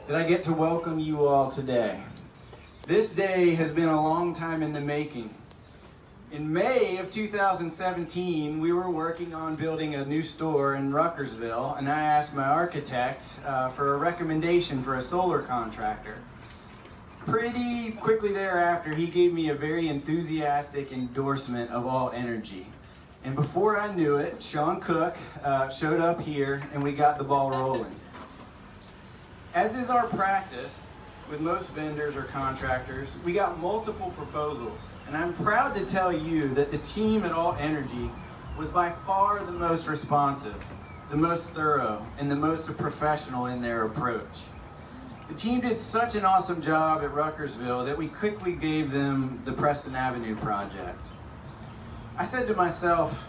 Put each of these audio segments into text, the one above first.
that I get to welcome you all today. This day has been a long time in the making. In May of 2017, we were working on building a new store in Ruckersville, and I asked my architect for a recommendation for a solar contractor. Pretty quickly thereafter, he gave me a very enthusiastic endorsement of Altenergy. And before I knew it, Sean Cook showed up here and we got the ball rolling. As is our practice with most vendors or contractors, we got multiple proposals. And I'm proud to tell you that the team at Altenergy was by far the most responsive, the most thorough, and the most professional in their approach. The team did such an awesome job at Ruckersville that we quickly gave them the Preston Avenue project. I said to myself,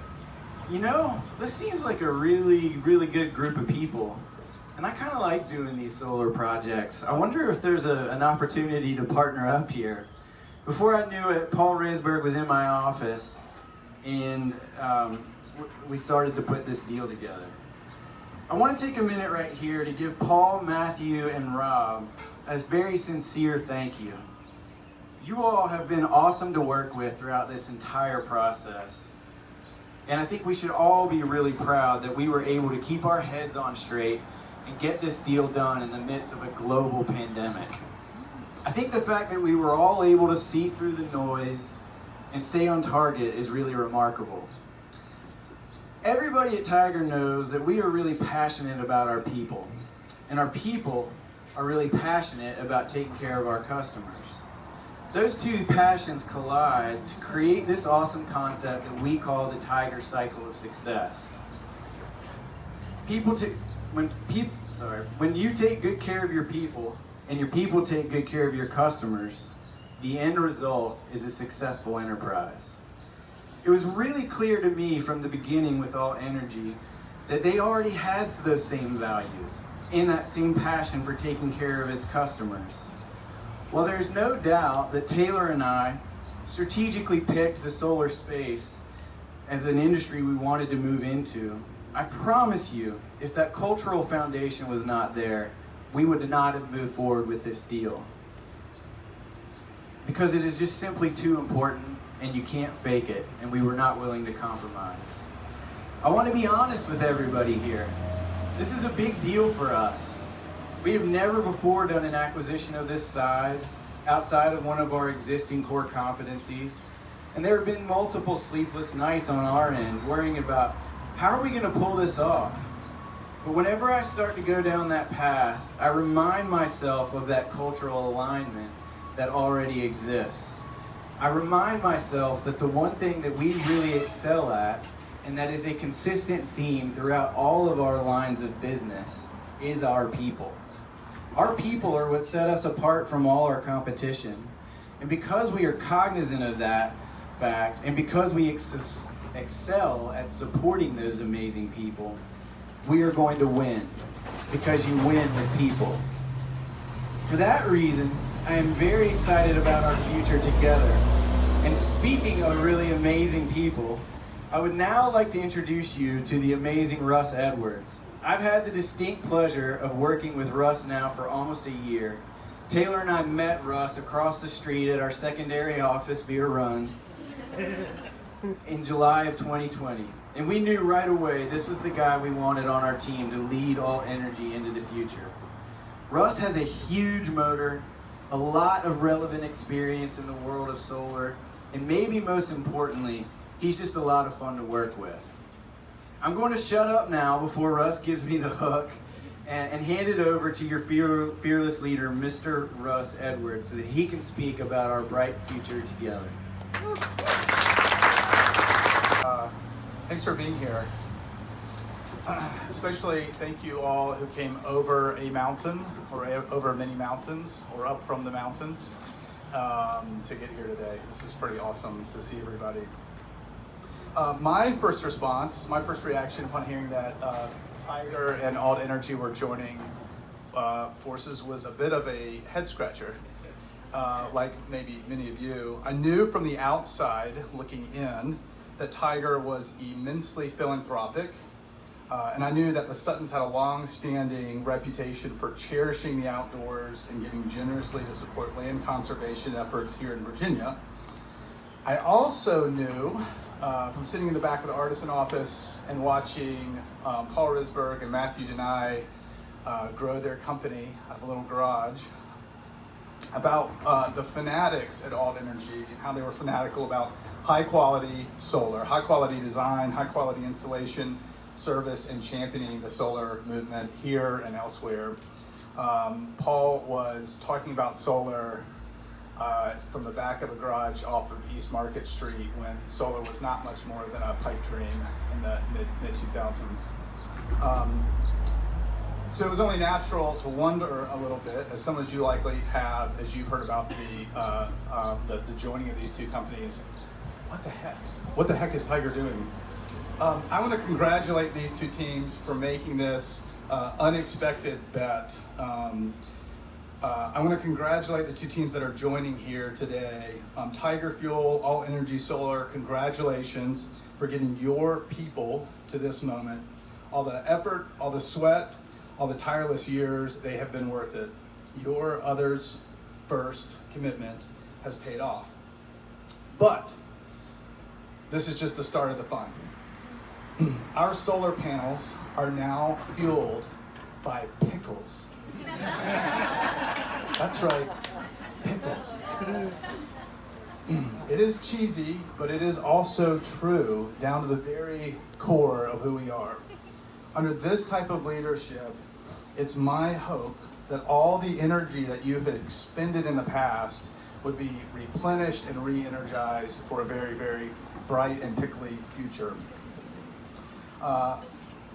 you know, this seems like a really good group of people. And I kind of like doing these solar projects. I wonder if there's an opportunity to partner up here. Before I knew it, Paul Risberg was in my office and we started to put this deal together. I want to take a minute right here to give Paul, Matthew, and Rob a very sincere thank you. You all have been awesome to work with throughout this entire process. And I think we should all be really proud that we were able to keep our heads on straight and get this deal done in the midst of a global pandemic. I think the fact that we were all able to see through the noise and stay on target is really remarkable. Everybody at Tiger knows that we are really passionate about our people, and our people are really passionate about taking care of our customers. Those two passions collide to create this awesome concept that we call the Tiger Cycle of Success. When you take good care of your people, and your people take good care of your customers, the end result is a successful enterprise. It was really clear to me from the beginning with Altenergy that they already had those same values and that same passion for taking care of its customers. Well, there's no doubt that Taylor and I strategically picked the solar space as an industry we wanted to move into. I promise you, if that cultural foundation was not there, we would not have moved forward with this deal. Because it is just simply too important, and you can't fake it, and we were not willing to compromise. I want to be honest with everybody here. This is a big deal for us. We have never before done an acquisition of this size outside of one of our existing core competencies, and there have been multiple sleepless nights on our end worrying about how are we going to pull this off. But whenever I start to go down that path, I remind myself of that cultural alignment that already exists. I remind myself that the one thing that we really excel at, and that is a consistent theme throughout all of our lines of business, is our people. Our people are what set us apart from all our competition. And because we are cognizant of that fact, and because we excel at supporting those amazing people, we are going to win, because you win with people. For that reason, I am very excited about our future together. And speaking of really amazing people, I would now like to introduce you to the amazing Russ Edwards. I've had the distinct pleasure of working with Russ now for almost a year. Taylor and I met Russ across the street at our secondary office beer run in July of 2020. And we knew right away this was the guy we wanted on our team to lead Altenergy into the future. Russ has a huge motor, a lot of relevant experience in the world of solar, and maybe most importantly, he's just a lot of fun to work with. I'm going to shut up now before Russ gives me the hook and hand it over to your fearless leader, Mr. Russ Edwards, so that he can speak about our bright future together. Thanks for being here. Especially thank you all who came over a mountain or over many mountains or up from the mountains to get here today. This is pretty awesome to see everybody. My first reaction upon hearing that Tiger and Altenergy were joining forces was a bit of a head scratcher. Like maybe many of you, I knew from the outside looking in that Tiger was immensely philanthropic, And I knew that the Suttons had a long-standing reputation for cherishing the outdoors and giving generously to support land conservation efforts here in Virginia. I also knew from sitting in the back of the artisan office and watching Paul Risberg and Matthew Denai grow their company out of a little garage about the fanatics at Altenergy and how they were fanatical about high-quality solar, high-quality design, high-quality installation, service, and championing the solar movement here and elsewhere. Paul was talking about solar from the back of a garage off of East Market Street when solar was not much more than a pipe dream in the mid-2000s. So it was only natural to wonder a little bit, as some of you likely have, as you've heard about the joining of these two companies. What the heck is Tiger doing? I want to congratulate these two teams for making this unexpected bet. I want to congratulate the two teams that are joining here today. Tiger Fuel, Altenergy Solar, congratulations for getting your people to this moment. All the effort, all the sweat, all the tireless years, they have been worth it. Your others first commitment has paid off. But this is just the start of the fun. Our solar panels are now fueled by pickles. That's right, pickles. It is cheesy, but it is also true down to the very core of who we are. Under this type of leadership, it's my hope that all the energy that you've expended in the past would be replenished and re-energized for a very, very bright and pickly future.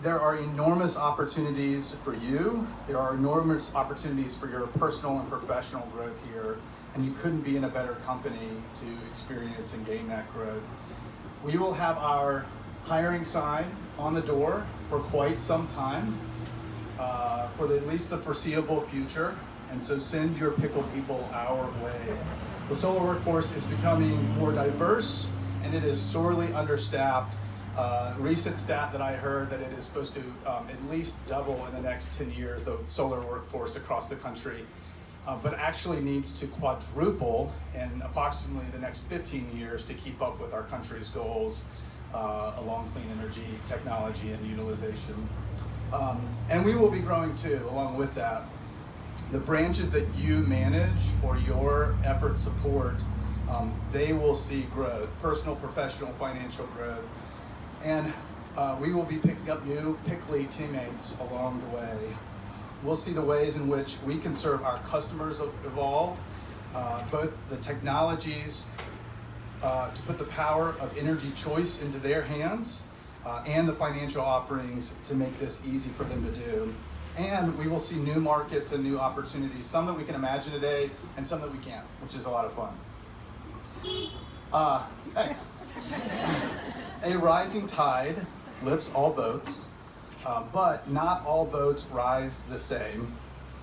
There are enormous opportunities for you. There are enormous opportunities for your personal and professional growth here, and you couldn't be in a better company to experience and gain that growth. We will have our hiring sign on the door for quite some time, for at least the foreseeable future, and so send your pickle people our way. The solar workforce is becoming more diverse, and it is sorely understaffed. Recent stat that I heard that it is supposed to at least double in the next 10 years, the solar workforce across the country, but actually needs to quadruple in approximately the next 15 years to keep up with our country's goals along clean energy, technology, and utilization. And we will be growing too, along with that. The branches that you manage or your efforts support, they will see growth, personal, professional, financial growth. And we will be picking up new pickly teammates along the way. We'll see the ways in which we can serve our customers evolve, both the technologies to put the power of energy choice into their hands, and the financial offerings to make this easy for them to do. And we will see new markets and new opportunities, some that we can imagine today and some that we can't, which is a lot of fun. Thanks. A rising tide lifts all boats, but not all boats rise the same.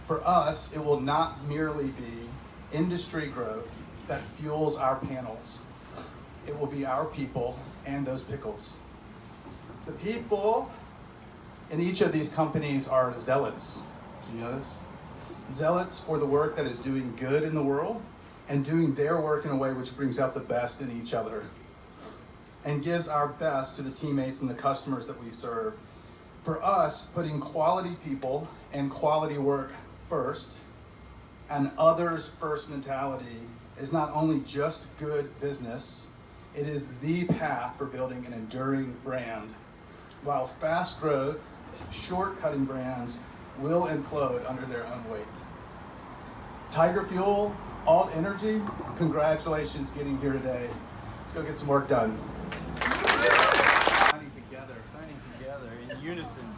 For us, it will not merely be industry growth that fuels our panels. It will be our people and those pickles. The people in each of these companies are zealots. Do you know this? Zealots for the work that is doing good in the world and doing their work in a way which brings out the best in each other and gives our best to the teammates and the customers that we serve. For us, putting quality people and quality work first, and others first mentality is not only just good business, it is the path for building an enduring brand. While fast growth, short-cutting brands will implode under their own weight. Tiger Fuel, Altenergy, congratulations getting here today. Let's go get some work done. Signing together in unison.